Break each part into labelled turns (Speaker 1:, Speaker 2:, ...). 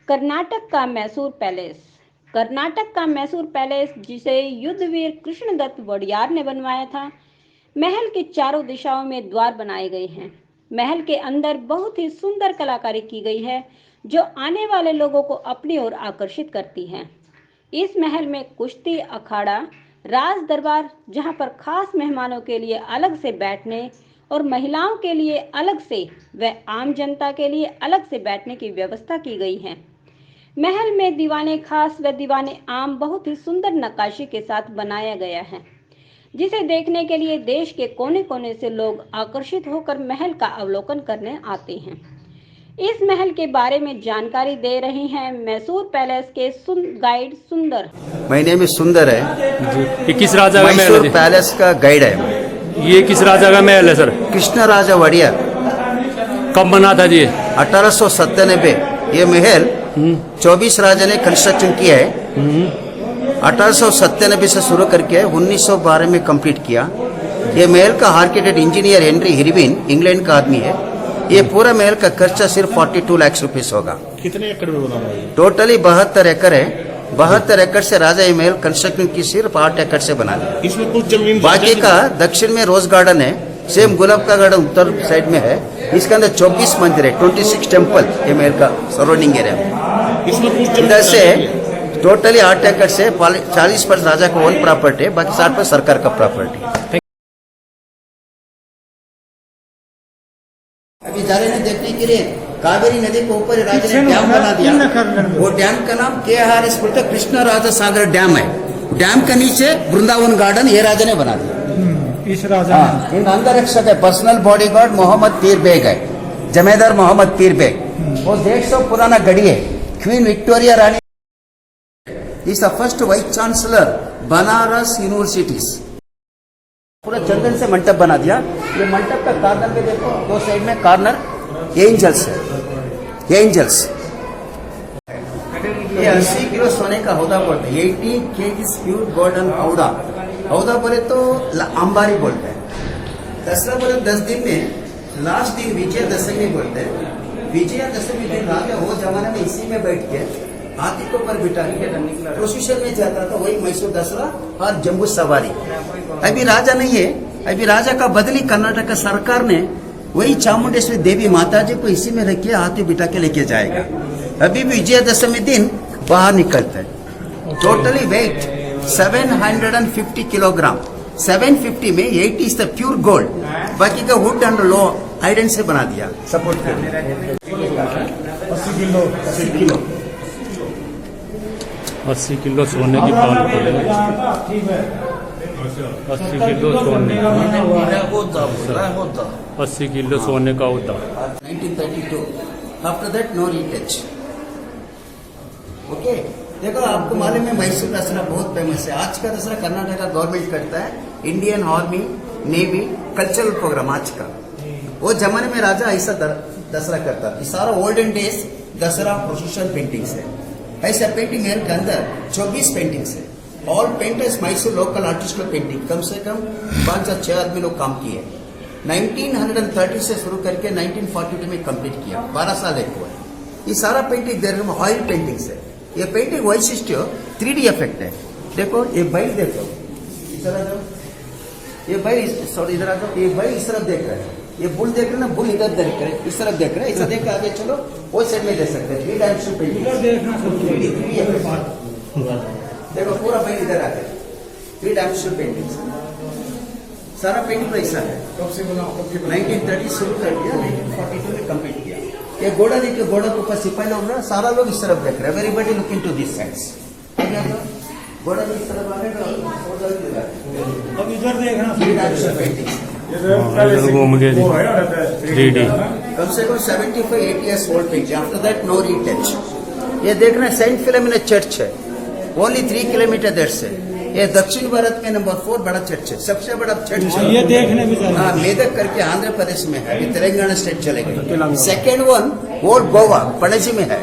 Speaker 1: कर्नाटक का मैसूर पैलेस। कर्नाटक का मैसूर पैलेस, जिसे युद्धवीर कृष्णदत्त वोडेयार ने बनवाया था, महल के चारों दिशाओं में द्वार बनाए गए हैं। महल के अंदर बहुत ही सुंदर कलाकारी की गई है, जो आने वाले लोगों को अपनी ओर आकर्षित करती है। इस महल में कुश्ती अखाड़ा, राज दरबार, जहां पर खास मेहमानों के लिए अलग से बैठने और महिलाओं के लिए अलग से व आम जनता के लिए अलग से बैठने की व्यवस्था की गई है। महल में दीवाने खास व दीवाने आम बहुत ही सुंदर नक्काशी के साथ बनाया गया है, जिसे देखने के लिए देश के कोने कोने से लोग आकर्षित होकर महल का अवलोकन करने आते हैं। इस महल के बारे में जानकारी दे रही हैं मैसूर पैलेस के गाइड सुंदर।
Speaker 2: माय नेम इज सुंदर है।
Speaker 3: ये किस राजा का महल है?
Speaker 2: मैसूर पैलेस का गाइड है।
Speaker 3: ये किस राजा का महल है सर?
Speaker 2: कृष्ण राजा वोडेयार।
Speaker 3: कब बना था जी?
Speaker 2: 1897। ये महल 24 राजा ने कंस्ट्रक्शन किया है। 1897 से शुरू करके 1912 में कंप्लीट किया। ये महल का आर्किटेक्ट इंजीनियर हेनरी हिरविन इंग्लैंड का आदमी है। ये पूरा महल का खर्चा सिर्फ 42 लाख रुपीस होगा।
Speaker 4: कितने एकड़ में बना है?
Speaker 2: टोटली 72 एकड़ है। 72 एकड़ से राजा ये महल कंस्ट्रक्शन की सिर्फ 8 एकड़ से बना दिया।
Speaker 4: इसमें कुछ जमीन
Speaker 2: बाकी का दक्षिण में रोज गार्डन है, सेम गुलाब का गार्डन उत्तर साइड में है। इसके अंदर 24 मंदिर है, 26 टेम्पल ये महल का सराउंडिंग एरिया में।
Speaker 4: इसमें कुछ जमीन
Speaker 2: इधर से टोटली 8 एकड़ से 40% राजा का ओन प्रॉपर्टी है, बाकी 60% सरकार का प्रॉपर्टी है। अभी जा रहे हैं देखने के लिए कावेरी नदी के ऊपर राजा ने डैम बना दिया। वो डैम का नाम KRS बोलते कृष्ण राजा सागर डैम है। डैम के नीचे वृंदावन गार्डन ये राजा ने बना दिया।
Speaker 5: इस राजा
Speaker 2: इन अंगरक्षक है, पर्सनल बॉडीगार्ड मोहम्मद पीर बेग है, जमेदार मोहम्मद पीर बेग। वो 150 पुराना गढ़ी है। Queen Victoria Rani is the first vice chancellor Banaras universities. पूरा चंदन से मंडप बना दिया। ये मंडप का कार्नर में देखो, दो साइड में कार्नर एंजल्स है। एंजल्स ये 80 किलो सोने का हौदा बोलते हैं। 18 kg प्योर गोल्डन हौदा। हौदा बोले तो अंबारी बोलते हैं। दसरा बोले 10 दिन में लास्ट दिन विजयदशमी बोलते हैं। विजयदशमी दिन राजा वो जमाने में इसी में बैठ के हाथी के ऊपर बिठा के प्रोसेशन में जाता था। वही मैसूर दसरा और जम्बू सवारी। अभी राजा नहीं है, अभी राजा का बदली कर्नाटक सरकार ने वही चामुंडेश्वरी देवी माता जी को इसी में रख के हाथी बिठा के लेके जाएगा। अभी विजयदशमी दिन बाहर निकलता है। Totally wait 750 kilogram. 750 में 80 इज द प्योर गोल्ड, बाकी का वुड एंड लो आयरन से बना दिया सपोर्ट करने।
Speaker 3: 80 किलो सोने की पाल 80 किलो सोने 80 किलो सोने का होता।
Speaker 2: 1932 after that no retouch. Okay, देखो आपको मालूम है मैसूर दसरा बहुत फेमस है। आज का दसरा कर्नाटक गवर्नमेंट करता है, Indian army navy cultural program आज का। वो जमाने में राजा ऐसा दसरा करता था। सारा ओल्डन डेज दसरा प्रोसेशन पेंटिंग्स है। ऐसा पेंटिंग है के अंदर 24 पेंटिंग्स है। All painters Mysore local artist का पेंटिंग कम से कम 5 या 6 आदमी लोग काम किए। 1930 से शुरू करके 1942 में कंप्लीट किया। 12 साल एक हुआ। ये सारा पेंटिंग देर में ऑयल पेंटिंग्स है। ये पेंटिंग वैशिष्ट 3D इफेक्ट है। देखो ये बैल देखो, इधर आ जाओ। ये बैल सॉरी इधर आ जाओ। ये बैल इस तरफ देख रहा है, ये बुल देख रहे ना, बुल इधर देख रहे हैं, इस तरफ देख रहे हैं। इसे देख आगे चलो, वो साइड में देख सकते हैं। 3 डायमेंशनल पेंटिंग देखो, पूरा बैल इधर आते हैं। 3 डायमेंशनल पेंटिंग सारा पेंटिंग ऐसा है। 1930 शुरू कर दिया, 1942 में कंप्लीट किया। ये घोड़ा देखिए, घोड़ा के ऊपर सिपाही लोग ना, सारा लोग इस तरफ देख रहे हैं। Everybody looking to this sides. घोड़ा इस तरफ आ गया,
Speaker 5: अब इधर देखना।
Speaker 2: 3 डायमेंशनल पेंटिंग
Speaker 3: घूम गए 3D।
Speaker 2: कम से कम 75-80 years old painting. After that no retouch. ये देखना सेंट फिलोमिना चर्च है, ओनली 3 किलोमीटर देर से। ये दक्षिण भारत में नंबर 4 बड़ा चर्च है, सबसे बड़ा चर्च है।
Speaker 5: ये देखने भी
Speaker 2: हाँ, मेदक करके आंध्र प्रदेश में है। अभी तेलंगाना स्टेट चलेगा। Second one old Goa Panaji में है।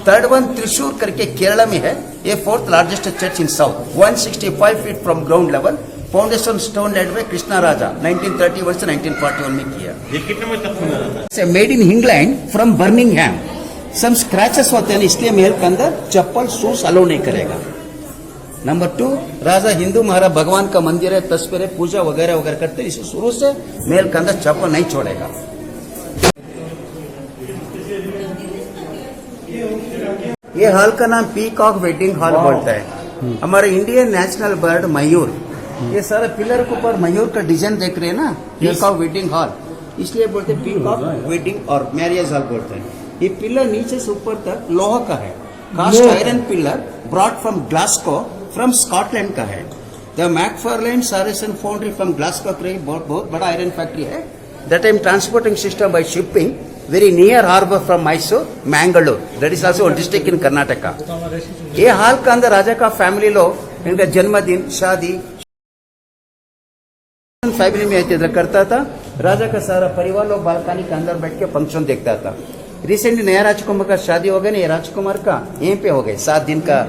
Speaker 2: थर्ड वन त्रिशूर करके केरला में है। ये 4th largest church in south. 165 feet from ground level. Foundation stone laid में कृष्णा राजा 1931 से 1941 में किया।
Speaker 4: ये कितने में तक
Speaker 2: made in England from Birmingham. Some scratches होते हैं ना, इसलिए महल के अंदर चप्पल शूज अलाउ नहीं करेगा। नंबर 2, राजा हिंदू महाराज भगवान का मंदिर है, तस्वीरें पूजा वगैरह वगैरह करते हैं, इसे शुरू से महल के अंदर चप्पल नहीं छोड़ेगा। ये हॉल का नाम पीकॉक वेडिंग हॉल बोलता है। हमारे इंडियन नेशनल बर्ड मयूर, ये सारे पिलर के ऊपर मयूर का डिजाइन देख रहे हैं ना, पीकॉक वेडिंग हॉल, इसलिए बोलते हैं पीकॉक वेडिंग और मैरिज हॉल बोलते हैं। ये पिलर नीचे से ऊपर तक लोहा का है, cast iron pillar brought from Glasgow from Scotland का है। The Macfarlane Saracen foundry from Glasgow, बहुत बड़ा आयरन फैक्ट्री है। That time transporting system by shipping very near harbor from Mysore, Mangalore. That is also a district in Karnataka. ये हाल के अंदर राजा का family लोग इनका जन्मदिन, शादी फैमिली में इधर करता था। राजा का सारा परिवार लोग बालकनी के अंदर बैठ के फंक्शन देखता था। रिसेंटली नया राजकुमार का शादी हो गया ना, ये राजकुमार का यहीं पे हो गए 7 दिन का,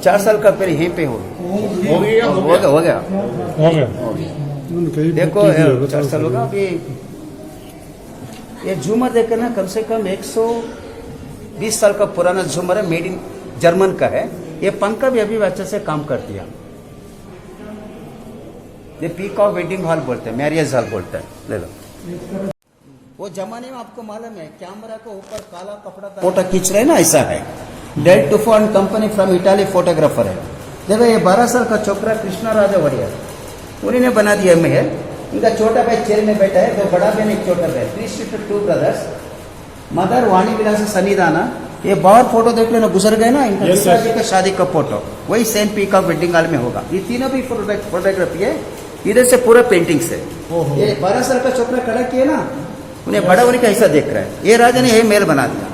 Speaker 2: 4 साल का पहले यहीं पे हो गया। देखो 4 साल होगा अभी। ये झूमर देखकर ना कम से कम 120 साल का पुराना झूमर है, मेड इन जर्मन का है। ये पंखा भी अभी अच्छे से काम कर दिया। ये पीकॉक वेडिंग हॉल बोलते हैं, मैरिज हॉल बोलते हैं। ले लो, वो जमाने में आपको मालूम है कैमरा को ऊपर काला कपड़ा फोटो खींच रहे हैं ना, ऐसा है। Del Tufo and company from Italy photographer है। देखो ये 12 साल का छोकरा कृष्णा राजा वड़िया, उन्हीं ने बना दिया महल। इनका छोटा भाई चेयर में बैठा है, 2 बड़ा बहन, 1 छोटा भाई, 2 ब्रदर्स। मदर वाणी विलास सन्निधाना। ये बाहर फोटो देख लेना, गुजर गए ना, इनका पिताजी का शादी का फोटो वही सेम पीकॉक वेडिंग हॉल में होगा। ये तीनों भी फोटोग्राफी है, इधर से पूरा पेंटिंग से। ये 12 साल का छोकरा खड़ा किया ना, उन्हें बड़ा होने का ऐसा देख रहा है। ये राजा ने यही महल बना दिया,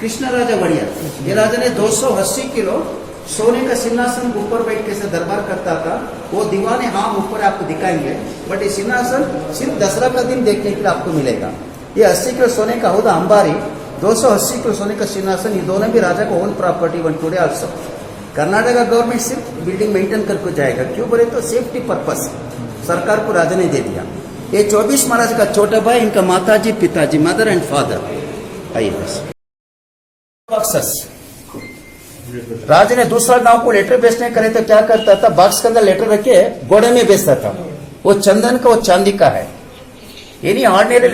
Speaker 2: कृष्णा राजा बढ़िया। ये राजा ने 280 किलो सोने का सिंहासन ऊपर बैठ के दरबार करता था। वो दीवाने हम ऊपर आपको दिखाएंगे, बट ये सिंहासन सिर्फ दसरा का दिन देखने के लिए आपको मिलेगा। ये 80 किलो सोने का होगा अंबारी, 280 किलो सोने का सिंहासन, ये दोनों भी राजा को own property one today also. Karnataka government सिर्फ बिल्डिंग मेंटेन करके जाएगा, क्यों बोले तो सेफ्टी पर्पस सरकार को राजा ने दे दिया। ये 24 महाराज का छोटा भाई, इनका माताजी पिताजी, मदर एंड फादर। आइए बस बॉक्सेस। राजा ने दूसरा गांव को लेटर बेचने करे तो क्या करता था, बॉक्स के अंदर लेटर रखे घोड़े में बेचता था। वो चंदन का, वो चांदी का है। Any ordinary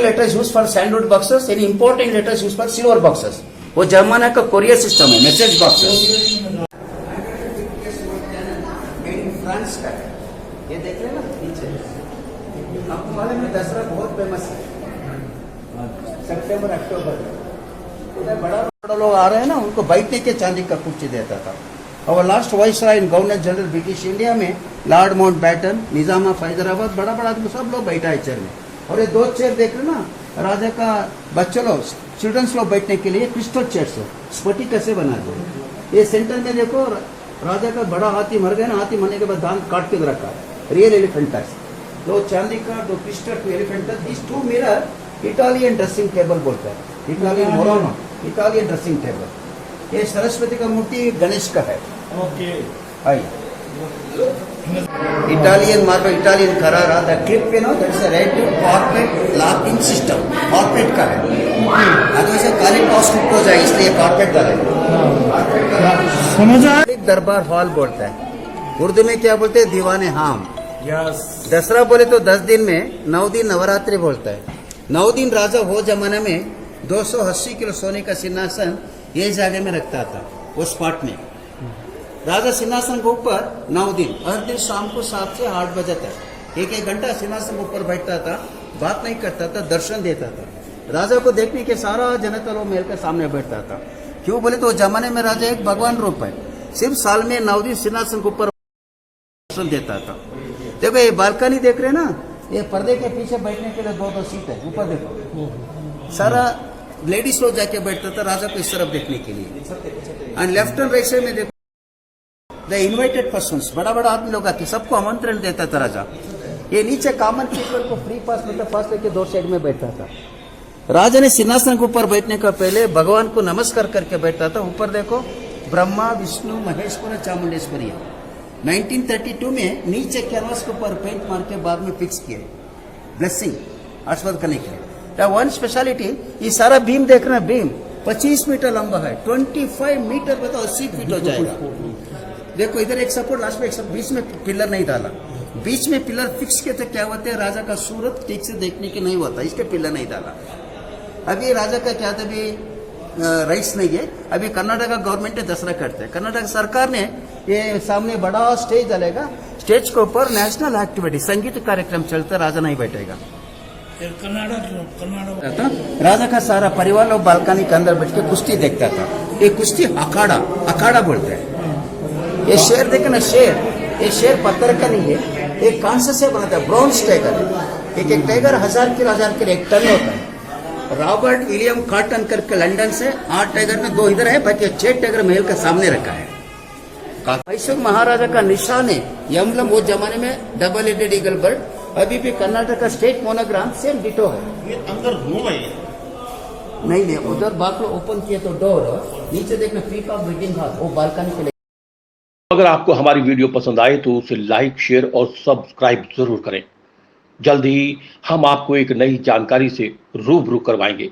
Speaker 2: letters use for sandwood boxes, any important letters use for silver boxes. वो जमाना का कोरियर सिस्टम है, मैसेज बॉक्सेस। फ्रांस का है, ये देख लेना नीचे। आपको मालूम है दसरा बहुत फेमस है, सितंबर अक्टूबर में। बड़ा लोग आ रहे हैं ना, उनको बैठने के चांदी का कुर्सी देता था। और लास्ट वाइसराय इन गवर्नर जनरल ब्रिटिश इंडिया में Lord Mountbatten, Nizam of Hyderabad, बड़ा बड़ा आदमी सब लोग बैठा है चेयर में। और ये 2 चेयर देख रहे ना, राजा का बच्चे लोग, चिल्ड्रंस लोग बैठने के लिए क्रिस्टल चेयर्स है, स्फटिक कैसे बना दो। ये सेंटर में देखो, राजा का बड़ा हाथी मर गया ना, हाथी मरने के बाद दांत काट के रखा है, रियल एलिफेंट है। 2 चांदी का, 2 crystal, 2 elephant. This 2 mirror Italian dressing table बोलता है, Italian Morano, Italian dressing table. ये सरस्वती का मूर्ति गणेश का है।
Speaker 4: ओके,
Speaker 2: आइए इटालियन मार्बल, इटालियन करारा, the clip know that is a red carpet locking system, carpet का है। अगर इसे काले कॉस्ट हो जाए इसलिए कार्पेट का है।
Speaker 5: समझा?
Speaker 2: दरबार हॉल बोलता है, उर्दू में क्या बोलते हैं, दीवाने हाम।
Speaker 4: यस।
Speaker 2: दसरा बोले तो 10 दिन में 9 दिन नवरात्रि बोलता है। 9 दिन राजा हो जमाने में 280 किलो सोने का सिंहासन ये जगह में रखता था, वो स्पॉट में। राजा सिंहासन के ऊपर 9 दिन, हर दिन शाम को 7 से 8 बजे तक 1-1 घंटा सिंहासन के ऊपर बैठता था, बात नहीं करता था, दर्शन देता था। राजा को देखने के सारा जनता लोग महल के सामने बैठता था। क्यों बोले तो जमाने में राजा एक भगवान रूप है, सिर्फ साल में 9 दिन सिंहासन के ऊपर दर्शन देता था। देखो ये बालकनी देख रहे ना, ये पर्दे के पीछे बैठने के लिए 2-2 सीट है, ऊपर देखो सारा लेडीज लोग जाके बैठता था राजा को इस तरफ देखने के लिए। And left and right side में देखो द इन्वाइटेड पर्सन्स, बड़ा बड़ा आदमी लोग आते, सबको आमंत्रण देता था राजा। ये नीचे कॉमन पीपल को फ्री पास मतलब पास लेके 2 साइड में बैठता था। राजा ने सिंहासन के ऊपर बैठने का पहले भगवान को नमस्कार करके बैठता था। ऊपर देखो ब्रह्मा, विष्णु, महेश्वर, चामुंडेश्वरी। 1932 में नीचे कैनवास के ऊपर पेंट मार के बाद में फिक्स किए ब्लेसिंग आशीर्वाद करने के लिए। वन स्पेशलिटी, ये सारा बीम देख रहे हैं, बीम 25 मीटर लंबा है, 25 मीटर बताओ 80 फीट हो जाएगा। देखो इधर एक सपोर्ट, लास्ट में एक सपोर्ट, बीच में पिलर नहीं डाला। बीच में पिलर फिक्स किए तो क्या होते हैं, राजा का सूरत ठीक से देखने के नहीं होता, इसके पिलर नहीं डाला। अभी राजा का क्या था, अभी राइट्स नहीं है। अभी कर्नाटक गवर्नमेंट ने दसरा करते हैं, कर्नाटक सरकार ने ये सामने बड़ा स्टेज डालेगा, स्टेज के ऊपर नेशनल एक्टिविटी संगीत कार्यक्रम चलता, राजा नहीं बैठेगा।
Speaker 5: कर्नाटक
Speaker 2: राजा का सारा परिवार लोग बालकनी के अंदर बैठ के कुश्ती देखता था। ये कुश्ती अखाड़ा, अखाड़ा बोलते हैं। ये शेर देखे ना, शेर, ये शेर पत्थर का नहीं है, एक कांसे से बना था, ब्रॉन्ज टाइगर है। एक टाइगर 1000 किलो एक टन होता है। रॉबर्ट विलियम कॉटन करके लंदन से 8 टाइगर में 2 इधर है, बाकी 6 टाइगर महल के सामने रखा है। मैसूर महाराजा का निशान है एम्बलम, वो जमाने में डबल हेडेड ईगल बर्ड। अभी भी कर्नाटक का स्टेट मोनोग्राम सेम डिटो है।
Speaker 4: ये अंदर रूम है ये?
Speaker 2: नहीं, उधर बाथरूम ओपन किया तो डोर, नीचे देखना पीकॉक वेटिंग हॉल, वो बालकनी के लिए।
Speaker 6: अगर आपको हमारी वीडियो पसंद आए तो उसे लाइक, शेयर और सब्सक्राइब जरूर करें। जल्द ही हम आपको एक नई जानकारी से रूबरू करवाएंगे।